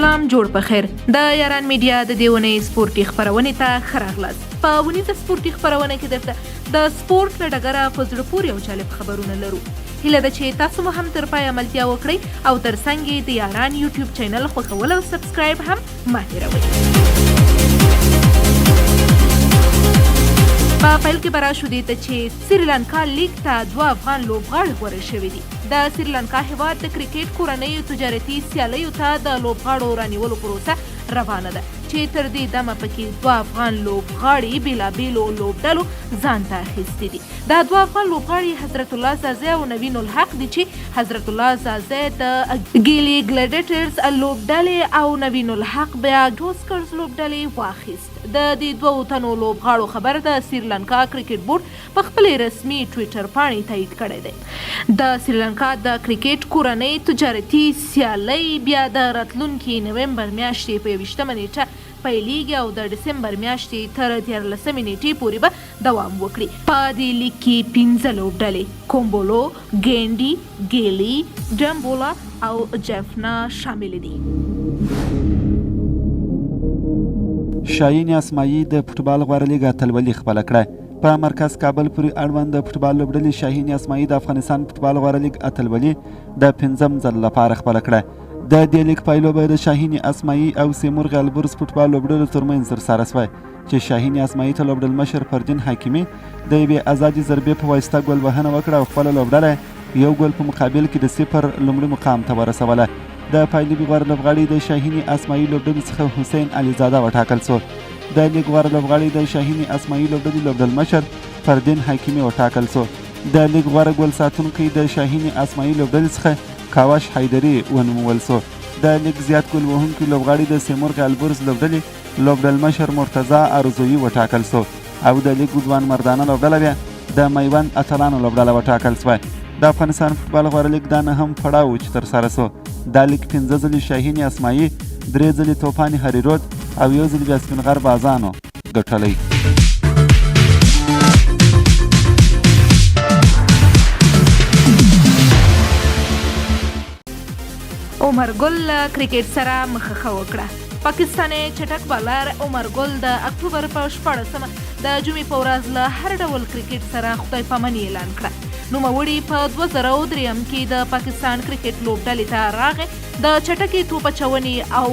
سلام جوړ په خیر د یاران میډیا د دیونې سپورتي خبرونه ته ښه راغلاست. په ونیزه سپورتي خبرونه کې درته د سپورت له ډګره په زړه پورې او جالب خبرونه لرو. هیله ده چې تاسو مو هم تر پایه ملتیا وکړئ او ترڅنګ یې د یاران یوټیوب چینل خوښول او سبسکرایب هم مه هېروئ. په پیل کې به راشو دې ته چې سریلانکا لیګ ته 2 افغان لوبغاړي غوره شوي دي. د سریلانکا هیواد د کرکټ کورنیو تجارتي سیالیو ته د لوبغاړو رانیولو پروسه روانه ده چې تر دې دمه پکې 2 افغان لوبغاړي بېلابېلو لوبډلو ځان ته اخیستي دي. دا 2 افغان لوبغاړي حضرت الله زازی او نوین الحق دي چې حضرت الله زازی د ګیلي ګلیډیټرز لوبډلې او نوین الحق بیا ټوسکرز لوبډلې واخیست. د دې 2 تنو لوبغاړو خبر د سریلانکا کرکټ بورډ په خپلې رسمي ټویټر پاڼې تایید کړی دی. د سریلانکا د کرکټ کورنۍ تجارتي سیالۍ بیا د راتلونکي نومبر میاشتې په 21 نیټه پیلیږي او د ډسمبر میاشتې تر 14 نیټې پورې به دوام وکړي. په دې لیګ کې 15 لوبډلې کومبولو، ګینډي، ګیلي، ډمبولا او جفنا شامل دي. شاهین اسماعیلي د فوټبال غوره لیګ اتلولي خپله کړه. په مرکز کابل پورې اړوند د فوټبال لوبډلې شاهین اسماعیلي د افغانستان فوټبال غوره لیګ اتلولي د 5م ځل لپاره خپله کړه. د دې لیګ پایلو به د شاهین اسماعیلي او سیمور البرز فوټبال لوبډلو ترمنځ ترسره شوی چې شاهین اسماعیلي ته لوبډل مشر فردین حکیمي د یوې ازادي ضربې په واسطه ګول وهنه وکړه او خپله لوبډله 1 ګول په مقابل کې د 0 لومړي مقام ته ورسوله. د پایلې غوره لوبغاړي د شاهین اسماعیلي لوبډلې څخه حسین علیزاده وټاکل شو. د لیګ غوره لوبغاړي د شاهین اسماعیلي لوبډلې لوبډل مشر فردین حکیمي وټاکل شو. د لیګ غوره ګول ساتونکی د شاهین اسماعیلي لوبډلې څخه کاوش حیدري ونومول شو. د لیګ زیات ګول وهونکي لوبغاړي د سیمور البرز لوبډلې لوبډل مشر مرتضی ارزویي وټاکل شو او د لیګ ځوان مردانه لوبډله بیا د میوند اتلانو لوبډله وټاکل شوه. د افغانستان فوټبال غوره لیګ دا 9م پړاو چې ترسره شو. دا لیګ 15 ځلې شاهین اسماعیلي، 3 ځلې توفان هریرود او 1 ځل بیا سپین غر بازانو ګټلی. عمر ګل کرکټ سره مخه وکړه. پاکستاني چټک بالر عمر ګل د اکتوبر په 14مه د جمعې په ورځ له هر ډول کرکټ سره خدای پاماني اعلان کړه. نوموړي په 2003 کې د پاکستان کرکټ لوبډلې ته راغی. د چټکې توپ اچونې او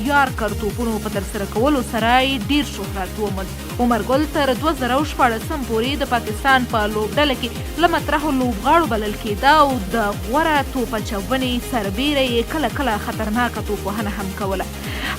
یارکر توپونو په ترسره کولو سره یې ډیر شهرت وموند. عمر ګل تر 2014 پورې د پاکستان په لوبډله کې له مطرحو لوبغاړو بلل کېده او د غوره توپ اچونې سربیره یې کله کله خطرناکه توپ وهنه هم کوله.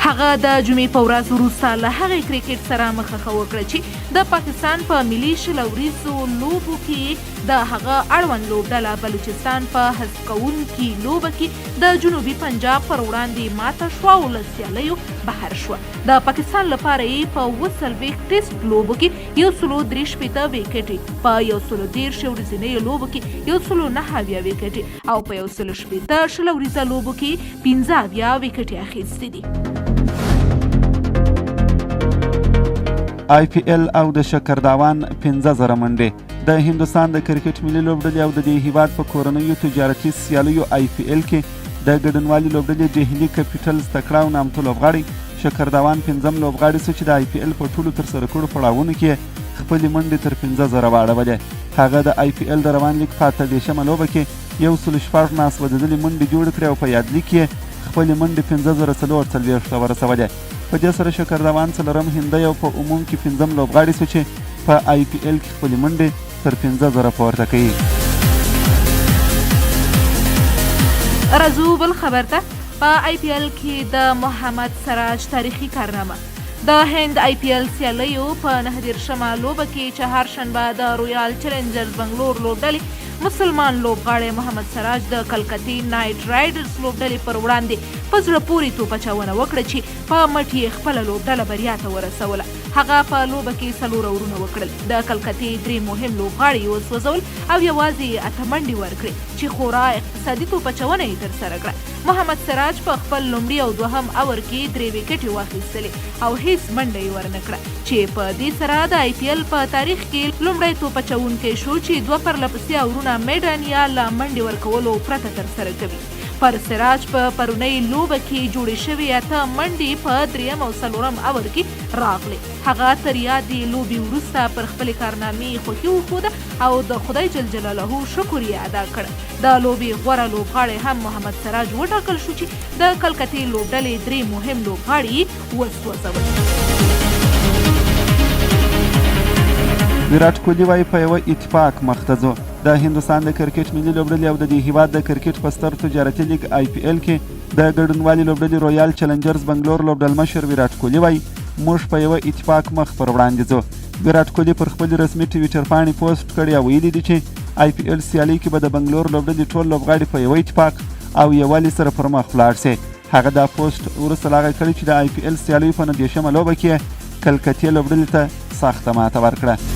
هغه د جمعې په ورځ وروسته له هغې کرکټ سره مخه وکړه چې د پاکستان په ملي شلوریزو لوبو کې د هغه اړوند لوبډله بلوچستان په حذف کوونکي لوبه کې د جنوبي پنجاب پر وړاندې ماته شوه او له سیالیو بهر شوه. د پاکستان لپاره یې په 40 ټیسټ لوبو کې 163 ویکټې، په 113 ورځنیو لوبو کې 109 ویکټې او په 160 شلوریزه لوبو کې 15 ویکټې اخیستې دي. IPL او د شکرداوان 15,000 منډې. د هندوستان د کرکټ ملي لوبډلې او د دې هیواد په کورنیو تجارتي سیالیو IPL کې د ګډونوالي لوبډلې ډهلي کیپیټلز تکړه او نامتو لوبغاړي شکرداوان 5م لوبغاړي شو چې د IPL په ټولو ترسره کړو پړاوونو کې خپلې منډې تر 15,000 واړولې. هغه د IPL د روان لیګ په 8 لوبه کې 114 ناسودلې منډې جوړې کړې او په یادلیک کې خپلې منډې 15,440 ورسولې. په دې سره شکرداوان 4م هندی او په عموم کې 5م لوبغاړي شو چې په IPL کې خپلې منډې تر 15,000 پورته کوي. راځو بل خبر ته. په IPL کې د محمد سراج تاریخي کارنامه. د هند IPL سیالیو په 19مه لوبه کې چهارشنبه د رویال چیلنجرز بنګلور لوبډلې مسلمان لوبغاړی محمد سراج د کلکتې نایټ رایډرز لوبډلې پر وړاندې په زړه پورې توپ اچونه وکړه چې په مټ یې خپله لوبډله بریا ته ورسوله. هغه په لوبه کې 4 اورونه وکړل. د کلکتې 3 مهم لوبغاړي یې وسوځول او یوازې 8 منډې ورکړې چې خورا اقتصادي توپ اچونه یې ترسره کړه. محمد سراج په خپل لومړي او 2م اور کې 3 ویکټې واخیستلې او هیڅ منډه یې ورنه کړه چې په دې سره د IPL په تاریخ کې لومړی توپ اچوونکی شو چې 2 پرله پسې اورونه میډان یا له منډې ورکولو پرته ترسره کوي. پر سراج په پرونۍ لوبه کې جوړې شوې 8 منډې په 3 او 4 اور کې راغلې. هغه تر یادې لوبې وروسته پر خپلې کارنامې خوښي وښوده او د خدای جل جلاله شکر یې ادا کړ. د لوبې غوره لوبغاړی هم محمد سراج وټاکل شو چې د کلکتې لوبډلې 3 مهم لوبغاړي وسوځول. ویراټ کوهلي وایي په یوه اتفاق مخ ته ځو. د هندوستان د کرکټ ملي لوبډلې او د دې هیواد د کرکټ په ستر تجارتي لیګ IPL کې د ګډونوالي لوبډلې رویال چیلنجرز بنګلور لوبډلمشر ویراټ کوهلي وایي موږ په یوه اتفاق مخ پر وړاندې ځو. ویراټ کوهلي پر خپل رسمي ټویټر باندې پوسټ کړی او ویلي دي چې IPL سیالۍ کې به د بنګلور لوبډلې ټول لوبغاړي په یوه اتفاق او یووالي سره پر مخ ولاړ سي. هغه دا پوسټ وروسته لا کړی چې د IPL سیالیو په 19مه لوبه کې کلکتې لوبډلې ته سخته ماته ورکړه.